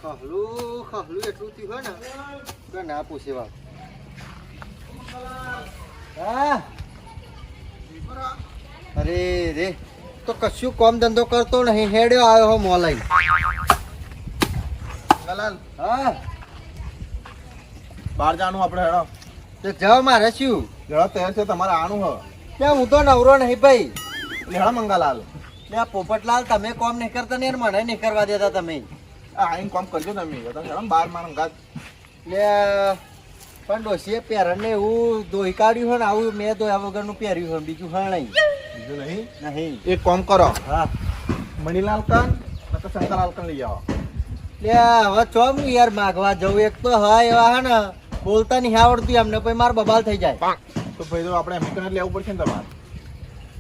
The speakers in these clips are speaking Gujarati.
ખહલું એટલું થયું હોય ને તો ના પૂછે વાત. હા અરે રે તો કશું કોમ ધંધો કરતો નહીં, હેડ્યો આવ્યો હો મોલાઈ. હા બહાર જવાનું આપણે હેડો. તો જાવ મારે શું હેડો તૈયાર છે તમારે આનું હ. ત્યાં હું તો નવરો નહીં ભાઈ. હેડો મંગાલાલ. ત્યાં પોપટલાલ તમે કોમ નહીં કરતા ને મને નહીં કરવા દેતા તમે. આઈને કામ કરજો તમે. હેડો બહાર માર મંગા. લે પણ ડોસીએ પહેરણ ને એવું ધોઈ કાઢ્યું હોય ને આવું મેં ધોયા વગરનું પહેર્યું હોય, બીજું હા નહીં. બીજું નહીં નહીં. એક કામ કરો, હા મણીલાલ કન નકર શંકરલાલ કન લઈ આવો. લે હવે ચોમ યાર માગવા જવું, એક તો હા એવા હે ને બોલતા નહીં આવડતું એમને, પછી માર બબાલ થઈ જાય. તો ભાઈ તો આપણે એમ કને લેવું પડશે ને તમારે.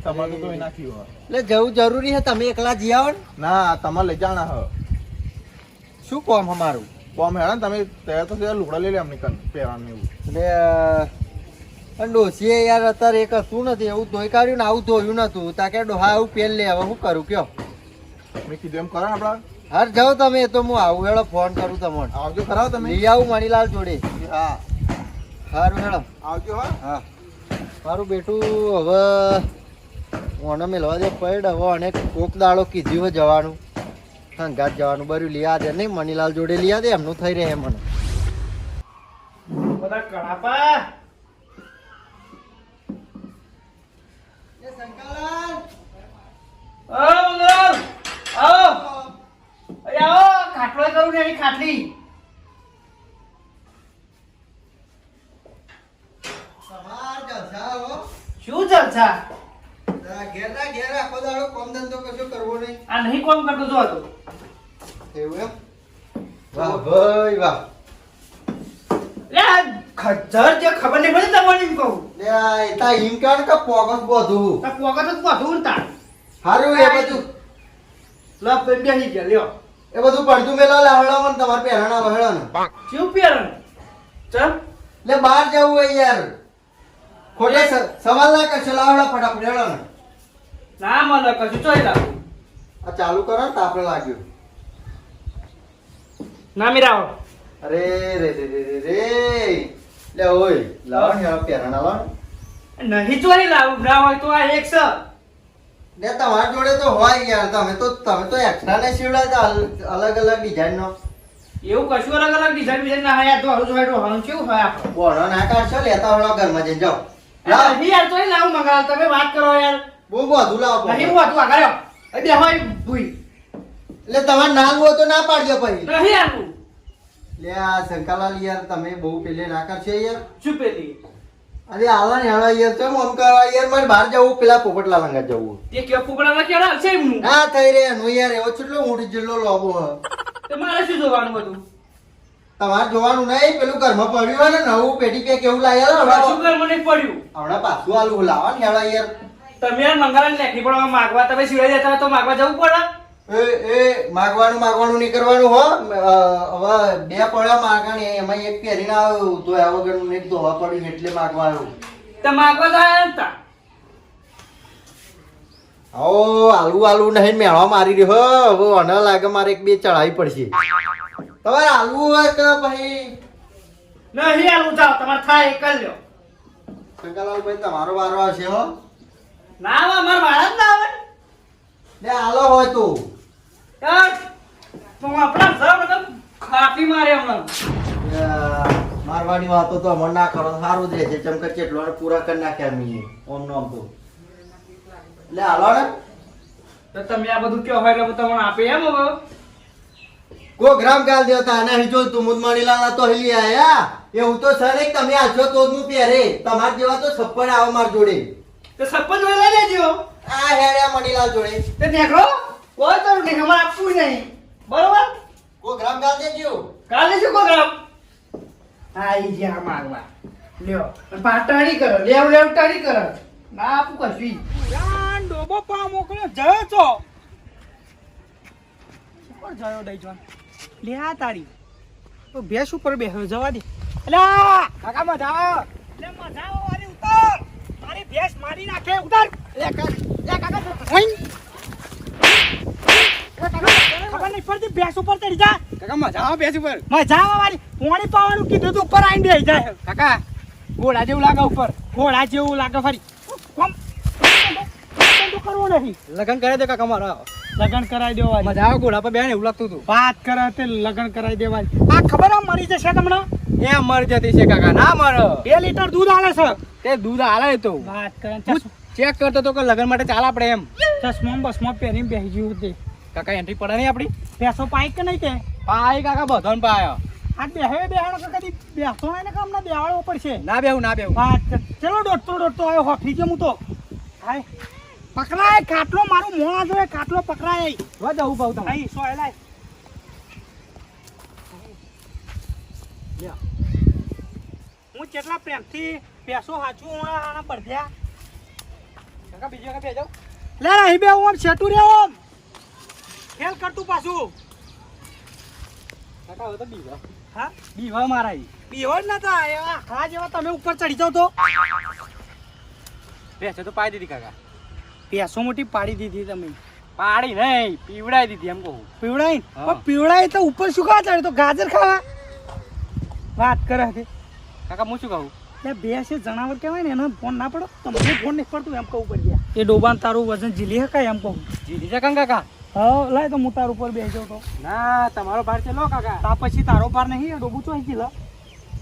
તમારે તો નાખ્યું હોય એટલે જવું જરૂરી છે. તમે એકલા જી આવો ને. ના તમારે લઈ જાણા હ. શું કોમ અમારું કોમ હેડો ને તમે તૈયાર તો લુગડા લઈ લે એમની કન પહેરવાનું એવું. એટલે પણ ડોસીએ યાર અત્યારે એક હતું નથી એવું ધોઈ કાઢ્યું ને આવું ધોયું નતું, તાકે ડોહા એવું પેલ લે. હવે શું કરું કયો? મેં કીધું એમ કરો ને આપડા. હાર જાઓ તમે, તો હું આવું હેડો ફોન કરું તમને. આવજો ખરાબ તમે. લઈ આવું મણીલાલ જોડે. હા સારું હેડો આવજો. હા હા મારું બેટું હવે ઓને મેળવા દે પડ. હવે અને કોક દાડો કીધું હોય જવાનું, સંગાત જવાનું, બરું લીયા દે નહીં મણીલાલ જોડે લીયા દે, એમનું થઈ રહે મને. બધા કણાપા ખાટલો કરું ને એની ખાટલી શું જલસા? ઘેર આખો દાડો કોમ ધંધો કશો કરવો નહીં. આ નહીં કોમ કરતો જો હતો. એવું એમ? વાહ ભાઈ વાહ. લે ખજર જે ખબર નહીં પડી તમને એમ કહું. લે આ તા ઈમ કાણ કે પોગસ બધું તો પોગત જ બધું તાર હારું એ બધું લપ બેસી ગયા લ્યો. એ બધું પડતું મેલા લાવડા મને તમાર પહેરાણા વહેડા ને. શું પહેરણ ચમ લે બહાર જવું હોય યાર, ખોટે સવાલ ના કરશો. લાવડા ફટાફટ હેડો ને. ના મને કશું ચોઈ લાવ આ ચાલુ કરો ને તો આપણે લાગ્યું. ના મીરાવો અરે રે રે રે રે રે લે ઓય લાવો ને યાર પહેરાણા લાવો ને. નહીં ચોરી લાવું ના હોય તો આ એક છે. ને તમારી જોડે તો હોય યાર, તમે તો એક્સ્ટ્રા ને સીવડાતા અલગ અલગ ડિઝાઇન નો. એવું કશું અલગ અલગ ડિઝાઇન ના હોય. તો હળું જોડે હળું કેવું હોય આપણું બોલો ના કાઢશો, લેતા વળો ઘરમાં જઈને જાઓ. લાવ નહીં યાર ચોરી લાવું મંગાવ. તમે વાત કરો યાર. બહુ બધું લાવો. નહીં હું હતું આગળ બે હોય ભૂઈ એટલે તમારે ના હોય તો ના પાડજો પછી. નહીં આવું લે આ શંકાલાલ યાર તમે બહુ પેલે ના કરશો યાર. શું પેલી અરે આલા ને હાલા યાર ચમ આમ કરવા યાર, મારે બહાર જવું, પેલા પોપટલાલ અંગા જવું. તે કે ફૂકડામાં કેડા છે એમનું. ના થઈ રે નો યાર, એવો કેટલો ઊંટ જેટલો લોબો હ. તે મારે શું જોવાનું બધું? તમારે જોવાનું નહીં, પેલું ઘરમાં પડ્યું હોય ને નવું પેટી પેક એવું લાયા શું કર મને પડ્યું? હમણાં પાછું આલું લાવા ને હાલા યાર. તમે યાર મંગાલા લેખી પડવા માંગવા તમે સિવાય જતા હોય તો માંગવા જવું પડે. એ માગવાનું નહીં કરવાનું હો. હવે બે પડ્યા માગણી, એમાં એક પહેરીને આવ્યું તો આ વગરનું એક ધોવા પડ્યું એટલે માગવા આવ્યું. તો માંગવા જાય હતા. આવો આલુ નહીં મેળવા મારી રહ્યો. હવે અના લાગે મારે એક બે ચડાવી પડશે. તમારે આલુ હોય કે પછી નહીં આલું જાવ તમારે થાય એક જ લ્યો. શંકરલાલ ભાઈ તમારો વારો આવશે હો. ના આવે મારે વાળા જ ના આવે. લે આલો હોય તું યાર તો આપણા સર બધા ખાપી મારે હમણાં. મારવાની વાતો તો અમર ના કરો, સારું જ રહેશે. ચમકે ચેટલો પૂરા કરી નાખ્યા મી ઓમ નો આમ તો. લે હાલો ને તો તમે આ બધું કયો હોય એટલે હું તમને આપે એમ હવે. કો ગ્રામ ગાલ દેવતા અને હિજો તું મુદ મણીલાલ તો હિલી આયા. એવું તો સર એક તમે આજો તો જ હું પહેરે. તમાર જેવા તો છપ્પન આવો માર જોડે. તો સપન જોઈ લઈ લેજો. આ હેડ્યા મણીલાલ જોડે. તે નેકરો કોઈ તો નહીં અમારે આપવું નહીં બરોબર. કો ગ્રામ ગાલ દેજો. કાલે શું પ્રોગ્રામ આઈ જ્યા માંગવા લ્યો પાટાડી કરો લેવ ટાડી કરો ના આપું કશું જાન ડોબો પા મોકલ્યો જયો છો કોણ જયો દઈ જોન લે આ તારી તો ભેસ ઉપર બેહો જવા દે અલા કાકા મજા લે મજા વાળી ઉતાર તારી ભેસ મારી નાખે ઉતાર લે કાકા ઓઈ ખબર નહીં પડતી ભેંસ ઉપર ચડી જા. કાકા મજા આવે ભેંસ ઉપર. મજા આવે વાળી. પોણી પાવાનું કીધું તો ઉપર આવીને બેસી જાય. કાકા ઘોડા જેવું લાગે ઉપર. ઘોડા જેવું લાગે ફરી. કોમ તો કરવો નહીં. લગન કરે દે કાકા મારા. લગન કરાવી દેવાની. મજા આવે ઘોડા પર બેન એવું લાગતું હતું. વાત કરે તે લગન કરાવી દેવાની. આ ખબર આમ મરી જશે તમને? એ મર જતી છે કાકા ના મર. 2 લીટર દૂધ આલે છે. તે દૂધ આલે તો વાત કરે. હું ચેક કરતો તો કે લગન માટે ચાલ આપણે એમ. ચશ્મા બસમાં પહેરીને બેસી ગયું તે. કાકા એન્ટ્રી પડે નહીં આપડી. ભેંસો પાઈ કે નહીં તે? પાય કાકા બધોન પાયો. આ બેહાડો કે કદી બેસો ને કામ ના દેવાળો પડશે. ના બેહું ના બેહું. વાત કર. ચલો દોડતો આવ્યો હોફી કે હું તો. હાય પકડાય કાટલો મારું મોણા જોડે કાટલો પકડાય. જો જવું પાઉં તમે. આઈ સો એલાય. હું કેટલા પ્રેમથી પેસો હાચું ઓણા પડ્યા. કાકા બીજી વખત બેસજો. લે અહીં બે ઓમ સેટુ રે ઓમ. ખેલ કરતું પાછું. કાકા હવે તો બીવા. હા બીવા મારા. બીવો જ નતા એવા ખા જેવા તમે ઉપર ચડી જાવ તો. ભેંસે તો પાઈ દીધી કાકા. પેસો મોટી પાડી દીધી તમે. પાડી નહીં પીવડાઈ દીધી એમ કહું. પીવડાઈ હા. પણ પીવડાઈ તો ઉપર શું ખાવા ચડે તો ગાજર ખાવા. વાત કરે છે. કાકા હું શું કહું. એટલે બે છે જનાવર કહેવાય ને એનો ફોન ના પડો તમને ફોન નહીં પડતું એમ કહું પડી ગયા. એ ડોબાન તારું વજન ઝીલી શકાય એમ કહું. જીધી છે કાકા. હા લાય તો હું તાર ઉપર બેસી જાઉં તો. ના તમારો ભાર છે લો કાકા. તા પછી તારો પાર નહીં એ ડોબું ચોઈ ગયેલો.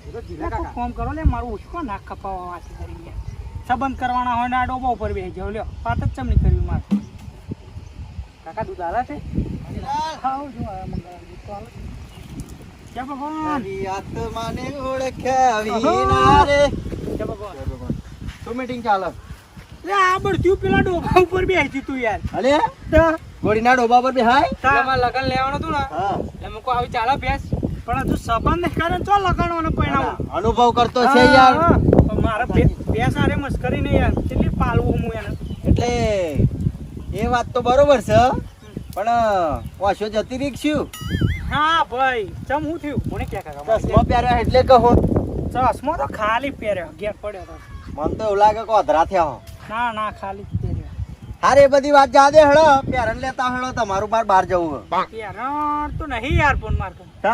એ તો જીધા કાકા. ફોન કરો લે મારું ઉછકો નાક કપાવવા વાંચી કરી ગયા. સંબંધ કરવાના હોય ને આ ડોબા ઉપર બેસી જાવ લ્યો વાત જ ચમની કરવી મારે. કાકા દૂધ આલા છે. ખાવ જો આ મંગાવી તો હાલો. જય ભગવાન. મારી આત્માને ઓળખ્યા વિના રે. જય ભગવાન. શું મીટિંગ ચાલે? લે આ બળ્યું પેલા ડોબા ઉપર બેસી તું યાર. અલે તા ગોળીના ડોબા પર બેહાય. તમારે લગન લેવાનું હતું ને હા એટલે મૂકો આવી ચાલો ભેંસ. પણ હજુ સંબંધ નહીં કરે ને ચો લગાડવાનો પરિણામ. અનુભવ કરતો છે યાર. મારા બે સારે મસ્કરી નહીં યાર કેટલી પાલવું હું એને. એટલે એ વાત તો બરોબર છે પણ વાસો જતી રીક્ષું હા ભાઈ ચમ હું થયું કોને ક્યાં કાકા. ચશ્મા પહેર્યા એટલે કહો. ચશ્મો તો ખાલી પહેર્યો ઘેર પડ્યો તો. મને તો એવું લાગે કે અધરા થયા હો. ના ના ખાલી જ પહેર્યો. હારે એ બધી વાત જા દે હેડો પહેરણ લેતા હેડો તમારું બાર બહાર જવું પહેરણ તો નહીં યાર પણ માર તો હે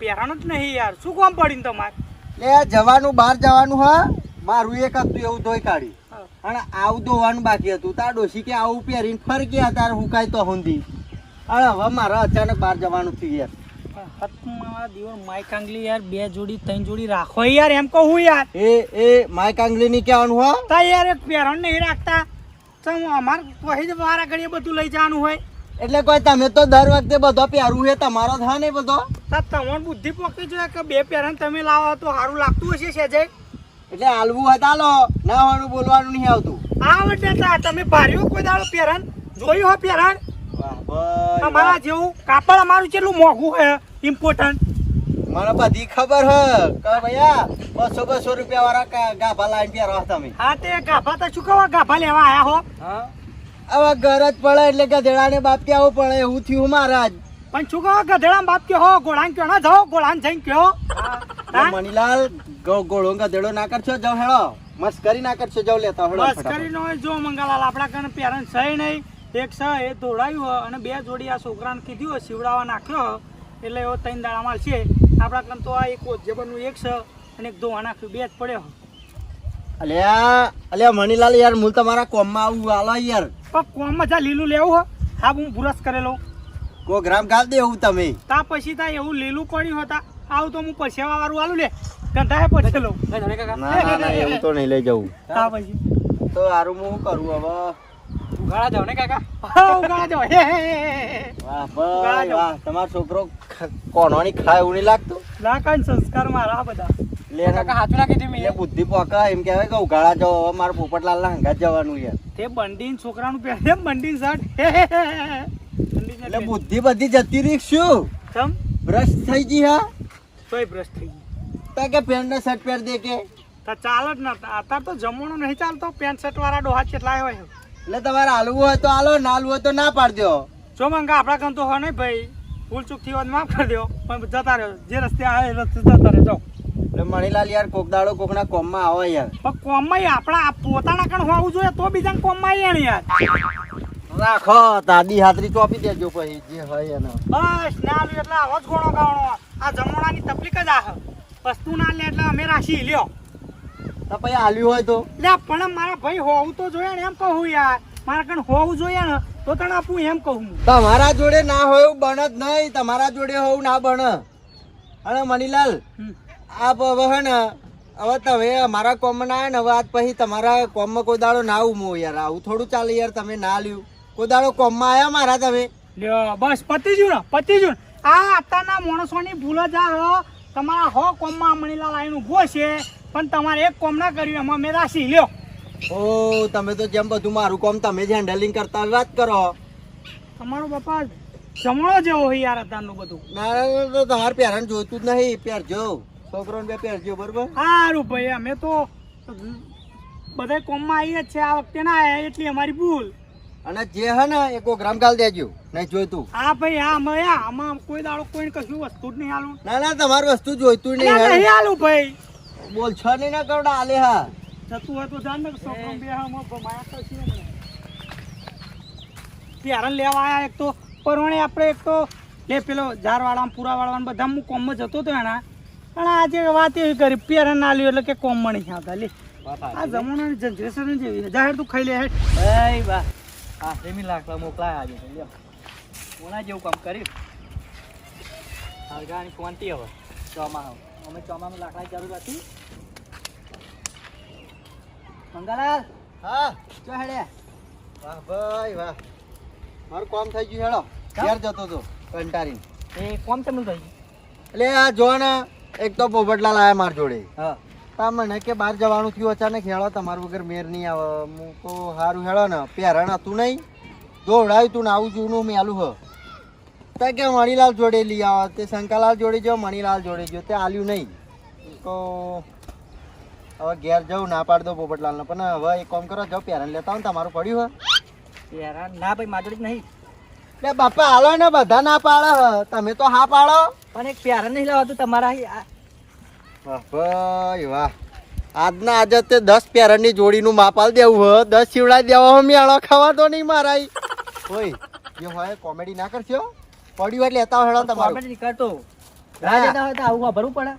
પહેરણ જ નહીં યાર શું કામ પડીને તમારે. લે જવાનું બહાર જવાનું હા મારું એક હતું એવું ધોઈ કાઢી અને આવું ધોવાનું બાકી હતું તાર ડોશી કે આવું પહેરીને ફરી ગયા તાર હુકાય તો હુંદી અરે હવે મારે અચાનક બહાર જવાનું થયું યાર. હાથમાં દિવસ માય કાંગલી યાર 2 જોડી 3 જોડી રાખો યાર એમ કહું યાર. એ માય કાંગલી ની કહેવાનું હો. તા યાર એક પહેરણ નહીં રાખતા ચમ અમાર પછી જ વારા ઘડીએ બધું લઈ જવાનું હોય. એટલે કોઈ તમે તો દર વખતે બધો પહેરવું છે તમારો થા ને બધો. તા તમારી બુદ્ધિ પોકી જોઈએ કે 2 પહેરણ તમે લાવો તો સારું લાગતું હશે સેજે. એટલે હાલવું હોય તાલો ના હોવાનું બોલવાનું નહીં આવતું. આ વખતે તા તમે ભાર્યું કોઈ દાડો પહેરણ જોયું હોય પહેરણ. વાહ ભાઈ અમારા જેવું કાપડ અમારું કેટલું મોંઘું છે ઇમ્પોર્ટન્ટ. મને બધી ખબર હ કે ભૈયા 200 રૂપિયા વાળા ગાભા લાઈન પહેરો તમે. હા તે ગાભા તો શું કહો ગાભા લેવા આયા હો. હા હવે ઘર જ પડે એટલે ગધેડાને બાપ કેવું પડે એવું થયું મહારાજ. પણ શું કહો ગધેડા બાપ કે હો ગોળાન કયો ના જાઓ ગોળાન જઈને કયો. મણીલાલ ગોળો ગધેડો ના કરશો જાવ હેડો મસ્કરી ના કરશો જાવ લેતા હેડો બસ કરીને હોય જો મંગાલાલ આપણા કને પેરેન્ટ સહી નહીં એક સ એ દોડાયું અને 2 જોડી આ છોકરાને કીધું હોય સીવડાવવા નાખ્યો એટલે એવો 3 દાડામાં છે આપણા કને તો આ એક ઓજેબરનું એક સ અને એક ધોવા નાખ્યું 2 જ પડ્યો. અલ્યા મણીલાલ યાર હું તમારા કોમમાં આવું હાલો યાર. પણ કોમમાં જા લીલું લેવું હો હા હું બુરસ કરેલો કો ગ્રામ ગાલ દે એવું તમે. તા પછી તા એવું લીલું પડ્યું હતા આવું તો હું પરસેવા વાળું આલું લે ગંધાએ પડેલો. નહીં કાકા. ના એવું તો નહીં લઈ જવું. તા પછી તો હારું હું શું કરું હવે. ઉઘાડા જાવ ને કાકા. હા ઉગાડા જો હે વાહ ભાઈ વાહ તમારો છોકરો કોણોની ખાય એવું નહીં લાગતું. લાકાન સંસ્કાર મારા બધા. લે કાકા હાચું ના કીધું એ મેં. બુદ્ધિ પોકા એમ કહેવાય કે ઉઘાડા જાવ હવે મારે પોપટલાલ ના હંગાત જવાનું યાર. તે બંડીન છોકરાનું પહેરે બંડીન શર્ટ એટલે બુદ્ધિ બધી જતી રહી શું તમ બ્રશ થઈ ગઈ હા તોય બ્રશ થઈ ગઈ. તા કે પેન્ટ ને શર્ટ પહેર દે કે તા ચાલ જ નતા અત્યારે તો જમવાનું નહીં ચાલતો પેન્ટ શર્ટ વાળા ડોહા કેટલા હોય એટલે તમારે હાલવું હોય તો હાલો ના હાલવું હોય તો ના પાડ દો. જો મંગા આપણા કંતો હોય નહીં ભાઈ ભૂલ ચૂક થી હોય માફ કરી દો પણ જતા રહ્યો જે રસ્તે આવે એ રસ્તે જતા રહે જાઓ. એટલે મણીલાલ યાર કોક દાડો કોકના કોમમાં આવે યાર. પણ કોમમાં આપણા પોતાના કણ હોવું જોઈએ તો બીજાને કોમમાં આવીએ ને યાર. રાખો દાદી હાથરી ચોપી દેજો પછી જે હોય એને. બસ ના લ્યો એટલે આવો જ ગોણો ગાવણો. આ જમણાની તકલીફ જ આ વસ્તુ ના લે એટલે અમે રાશી લ્યો. તો પછી આલ્યું હોય તો લે પણ મારા ભાઈ હોવું તો જોઈએ ને એમ કહું યાર. મારા કણ હોવું જોઈએ ને તો તને આપું એમ કહું. તમારા જોડે ના હોય એવું બને જ નહીં. તમારા જોડે હોવું ના બને. અને મનીલાલ આ હવે હે ને હવે તમે અમારા કોમમાં ના આવે ને હવે આજ પછી તમારા કોમમાં કોઈ દાડો ના આવું હું યાર. આવું થોડું ચાલે યાર. તમે ના લ્યું કોઈ દાડો કોમમાં આવ્યા મારા તમે. લ્યો બસ પતી ગયું ને પતી ગયું. આ અત્યારના માણસોની ભૂલ જ આ હો. તમારા હો કોમમાં મણીલાલ આવીને ઉભો છે પણ તમારે એક કોમ ના કર્યું એમાં મેં રાશી લ્યો. ઓ તમે તો જેમ બધું મારું કોમ તમે જ હેન્ડલિંગ કરતા હોય વાત કરો. તમારો બાપા જમણો જેવો હોય યાર અત્યારનું બધું. ના તો તમારે પહેરણ જોઈતું જ નહીં. પહેરજો છોકરોને બે પહેરજો બરોબર. સારું ભાઈ અમે તો બધા કોમમાં આવીએ જ છે આ વખતે ના આવ્યા એટલી અમારી ભૂલ. અને જે હે ને એ પ્રોગ્રામ કાલ દેજો નહીં જોઈતું. હા ભાઈ હા આમાં કોઈ દાડો કોઈને કશું વસ્તુ જ નહીં હાલું. ના ના તમારું વસ્તુ જોઈતું નહીં. નહીં હાલું ભાઈ. બોલ છ નહીં ના કરડા આલે હા. જતું હોય તો જાણ ને છોકરો બે હામાં ભમાયા તો છીએ ને. પ્યારણ લેવા આયા એક તો પરવણે આપણે એક તો લે પેલો ઝારવાળા પૂરાવાળા બધા હું કોમમાં જતો હતો એના પણ આજે વાત એવી કરી પ્યારણ ના લ્યો એટલે કે કોમમાં નહીં આવતા લે. આ જમાનાની જનરેશન જેવી જાહેર તું ખાઈ લે હેઠ. એ બા હા રેમી લાકડા મોકલાય આજે તો લ્યો ઓના જેવું કામ કર્યું હરગાની ક્વોન્ટી હવે ચોમામાં અમે ચોમામાં લાકડાની જરૂર હતી. મંગાલાલ હા ચો હેડે વાહ ભાઈ વાહ. મારું કામ થઈ ગયું હેડો. ઘેર જતો તો કંટારીને. એ કોમ કેમનું થઈ ગયું? એટલે આ જો ને એક તો પોપટલાલ આયા માર જોડે. હા તા મને કે બહાર જવાનું થયું અચાનક હેળો તમારું વગર મેર નહીં આવે. હું તો સારું હેળો ને પહેરણ હતું નહીં દોડાવ્યું તું ને આવું જૂનું મેલું હ. તો કે મણીલાલ જોડે લઈ આવો. તે શંકાલાલ જોડે જો મણીલાલ જોડે જો તે આલ્યું નહીં. તો હવે ઘેર જવું ના પાડ દો પોપટલાલને. પણ હવે એક કામ કરો જાઓ પહેરણ લેતા આવો ને તમારું પડ્યું હે. યાર ના ભાઈ માજોડી જ નહીં એટલે બાપા હાલો ને બધા ના પાડે હ. તમે તો હા પાડો. પણ એક પ્યારા નહીં લેવાતું તમારા વાહ ભાઈ વાહ. આજના આજે તે 10 પેરણની જોડીનું માપ આલ દેવું હ. 10 શિવડાઈ દેવા મેળો ખાવા તો નહીં મારાય. ઓય જે હોય કોમેડી ના કરશો. પડ્યું એટલે લેતા હેડો તમારું. કોમેડી કરતો રાહ દેતા હોય તો આવું ભરવું પડે.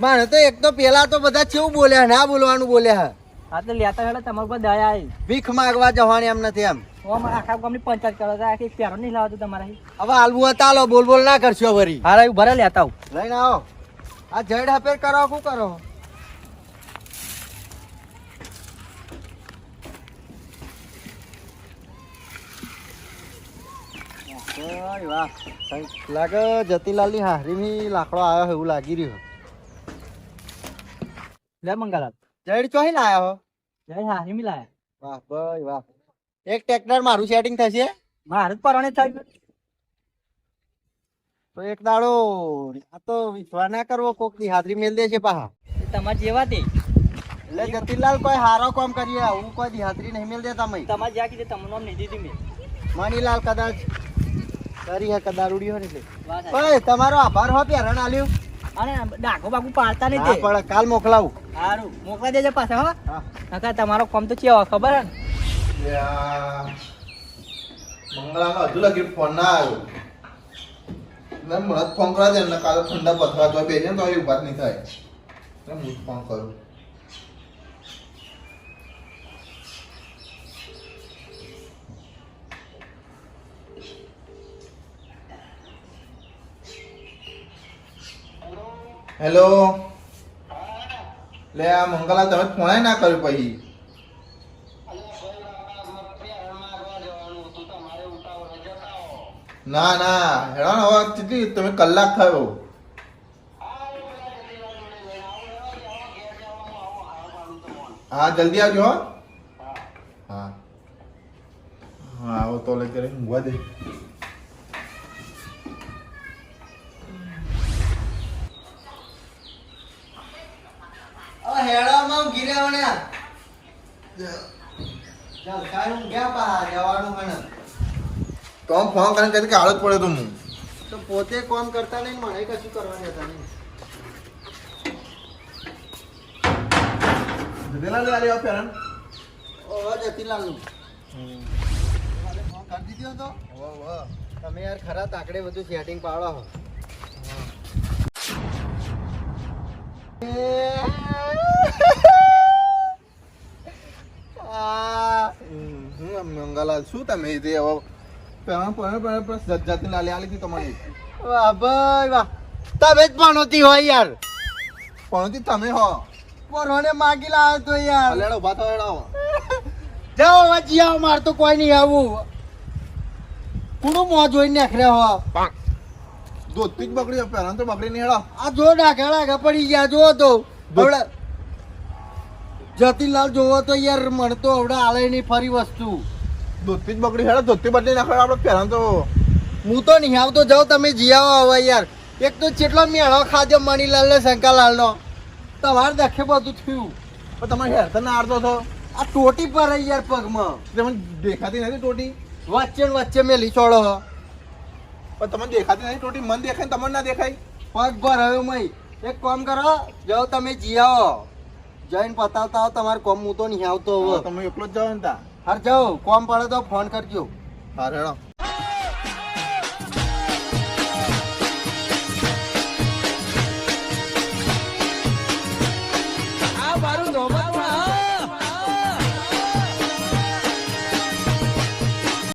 મને તો એક તો પેલા તો બધા કેવું બોલ્યા ના બોલવાનું બોલ્યા. હા તો લેતા હેડો તમારા પર દયા આવી ભીખ માંગવા જવાની એમ નથી એમ. આખા ગામની પંચાયત કરો તો આખી પ્યારો નહીં લાવતું તમારા હવે હાલવું હતા લો બોલ બોલ ના કરશો વરી. હારા એવું ભરે લેતા આવું લઈને આવો. આ જડ હપેર કરો શું કરો. વાહ વાહ. લાગે જતીલાલની હારીની લાકડો આવ્યો એવું લાગી રહ્યું. લે મંગાલાલ જડ ચોહી લાયા હો. જય હા હિમી લાયા વાહ ભાઈ વાહ. એક ટ્રેક્ટર મારું સેટિંગ થશે મારું જ પરણે થઈ ગયું તો એક દાડો. આ તો વિશ્વાસ ના કરવો કોક ની હાજરી મેલ દે છે પાહા. એ તમારે જેવા તે એટલે જતીલાલ કોઈ હારો કામ કરીએ હું કોઈ દિહાત્રી નહીં મેલ દેતા મય. તમારે જ્યાં કીધું તમને નામ નહીં દીધી મેં મણીલાલ કદાચ કરી હે કદાચ ઉડ્યો ને એટલે. વાત ઓય તમારો આભાર હો પેરણ આલ્યું. અને ડાકો બાકુ પાડતા નહીં હા તે પણ કાલ મોકલાવું. સારું મોકલા દેજો પાછા હો હા નકર તમારો કોમ તો કેવો ખબર હે ને મંગળામાં હજુ લગી ફોન ના આવ્યો. મેં મને જ ફોન કરવા દે ને કાલે ઠંડા પથરા તો બેસે ને તો એ ઉભા જ નહીં થાય. હું જ ફોન કરું. હેલો લે આ મંગલા તમે ફોન ના કર્યો પછી. ના ના હેડો ને હવે કેટલી તમે કલાક થયો. હા જલ્દી આવજો હો. હા હા આવો તો લઈ કરે ઊંઘવા દે. હવે હેડામાં ગીરે વણ્યા. ચાલ કાયું ગયા પા જવાનું મને. તો આમ ફોન કરીને કહે કે આળસ પડે તો હું તો પોતે કામ કરતા નહીં મને કશું કરવા દેતા નહીં. જતેલા લે આલી પેરણ. ઓ જતીલાલ નું કરી દીધો તો વાહ વાહ તમે યાર ખરા તાકડે બધું સેટિંગ પાડો હો. મંગાલાલ શું તમે તે હવે પહેલા જાતની લાલી આલી હતી તમારી વાહ ભાઈ વાહ, તમે જ ભણોતી હોય યાર. પણ તમે હો પોરોને માગી લાવ્યો તો યાર. લેડો ઉભા થો લેડો જાઓ હવે જીયા, માર તો કોઈ નહીં આવું. કુણું મોં જોઈને નીકળ્યા હો. દોસ્તી જ બગડી પહેલા તો બગડી નહીં હેડો આ જો ડાઘા પડી ગયા જો તો હવડે જતીનલાલ જોવો તો યાર મને તો હવડે આલે નહીં ફરી વસ્તુ. દોસ્તી જ બગડી હેડો દોસ્તી બદલી નાખો આપણે પહેલા તો હું તો નહીં આવતો, જાઉં તમે જીયાવો હવે યાર. એક તો કેટલો મેળો ખાધો મણીલાલ ને શંકાલાલ નો, તમારે દખે બધું થયું. પણ તમે હેરતા ના આડતો છો આ ટોટી પર રહી યાર પગમાં, તમને દેખાતી નથી ટોટી વચ્ચે ને વચ્ચે મેલી છોડો હો. પણ તમને દેખાતી નથી ટોટી મન દેખાય ને તમને ના દેખાય પગ પર હવે મય એક કામ કરો, જાઓ તમે જીયાવો, જઈને પતાવતા હો તમારે કોમ. હું તો નહીં આવતો હવે. તમે એકલો જ જાઓ ને તા હાર જાઓ, કોમ પડે તો ફોન કરજો. હા હેડો